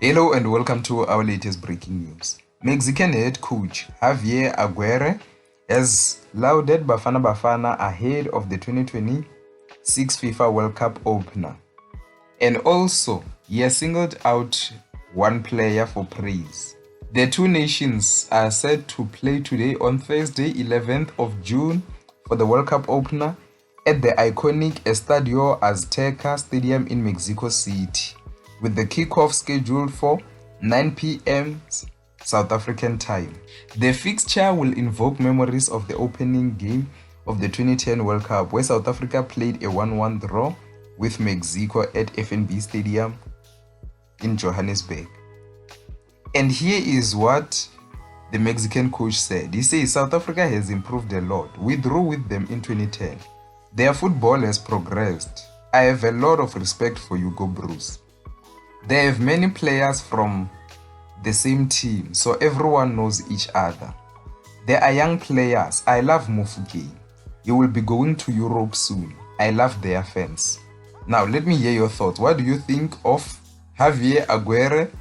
Hello and welcome to our latest breaking news. Mexican head coach Javier Aguirre has lauded Bafana Bafana ahead of the 2026 FIFA World Cup opener. And also, he has singled out one player for praise. The two nations are set to play today on Thursday, 11th of June for the World Cup opener at the iconic Estadio Azteca Stadium in Mexico City, with the kickoff scheduled for 9 p.m. South African time. The fixture will invoke memories of the opening game of the 2010 World Cup, where South Africa played a 1-1 draw with Mexico at FNB Stadium in Johannesburg. And here is what the Mexican coach said. He says South Africa has improved a lot. We drew with them in 2010. Their football has progressed. I have a lot of respect for Hugo Broos. They have many players from the same team, so everyone knows each other. They are young players. I love Mofokeng. He will be going to Europe soon. I love their fans. Now, let me hear your thoughts. What do you think of Javier Aguirre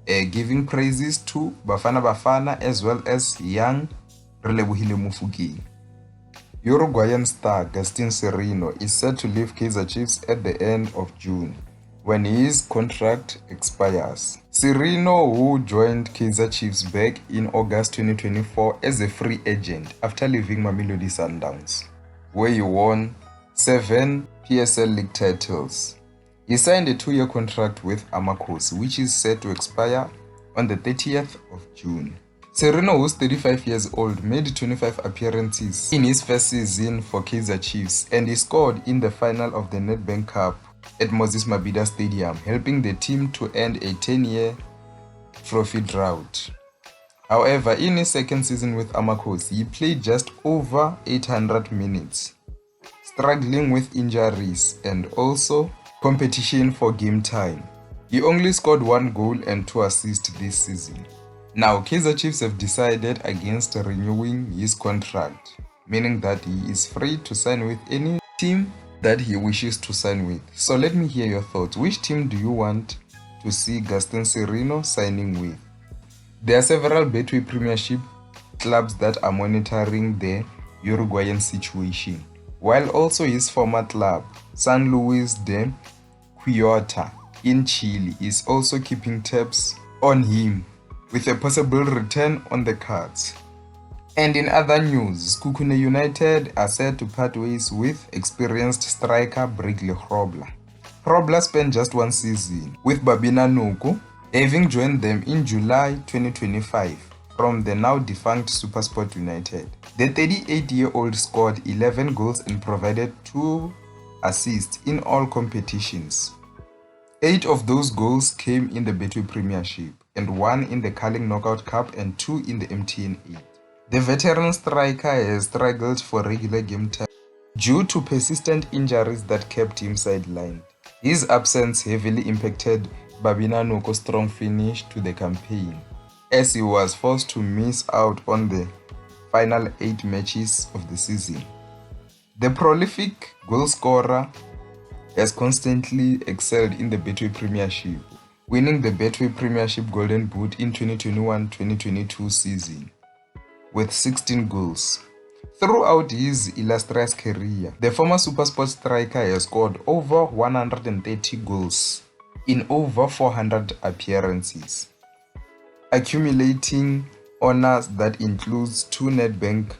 giving praises to Bafana Bafana as well as young Relebohile Mofokeng? Uruguayan star Gaston Sireno is set to leave Kaizer Chiefs at the end of June, when his contract expires. Sireno, who joined Kaizer Chiefs back in August 2024 as a free agent after leaving Mamelodi Sundowns, where he won 7 PSL League titles. He signed a 2-year contract with Amakhosi, which is set to expire on the 30th of June. Sireno, who's 35 years old, made 25 appearances in his first season for Kaizer Chiefs, and he scored in the final of the Nedbank Cup at Moses Mabhida Stadium, helping the team to end a 10-year trophy drought. However, in his second season with Amakhosi, he played just over 800 minutes, struggling with injuries and also competition for game time. He only scored 1 goal and 2 assists this season. Now, Kaizer Chiefs have decided against renewing his contract, meaning that he is free to sign with any team that he wishes to sign with. So let me hear your thoughts. Which team do you want to see Gaston Sireno signing with? There are several Betway Premiership clubs that are monitoring the Uruguayan situation, while also his former club, San Luis de Quillota in Chile, is also keeping tabs on him, with a possible return on the cards. And in other news, Sekhukhune United are set to part ways with experienced striker Bradley Grobler. Grobler spent just 1 season with Babina Noko, having joined them in July 2025 from the now defunct SuperSport United. The 38-year-old scored 11 goals and provided 2 assists in all competitions. 8 of those goals came in the Betway Premiership, and 1 in the Carling Knockout Cup and 2 in the MTN 8. The veteran striker has struggled for regular game time due to persistent injuries that kept him sidelined. His absence heavily impacted Babina Noko's strong finish to the campaign, as he was forced to miss out on the final 8 matches of the season. The prolific goalscorer has constantly excelled in the Betway Premiership, winning the Betway Premiership Golden Boot in 2021-2022 season with 16 goals. Throughout his illustrious career, the former SuperSport striker has scored over 130 goals in over 400 appearances, accumulating honors that includes 2 Nedbank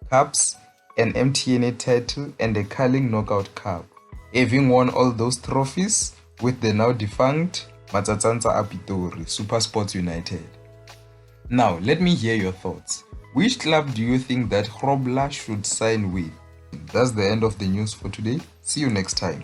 Cups, an MTN title, and a Carling Knockout Cup, having won all those trophies with the now defunct Matsatsantsa Apitori SuperSport United. Now, let me hear your thoughts. Which club do you think that Grobler should sign with? That's the end of the news for today. See you next time.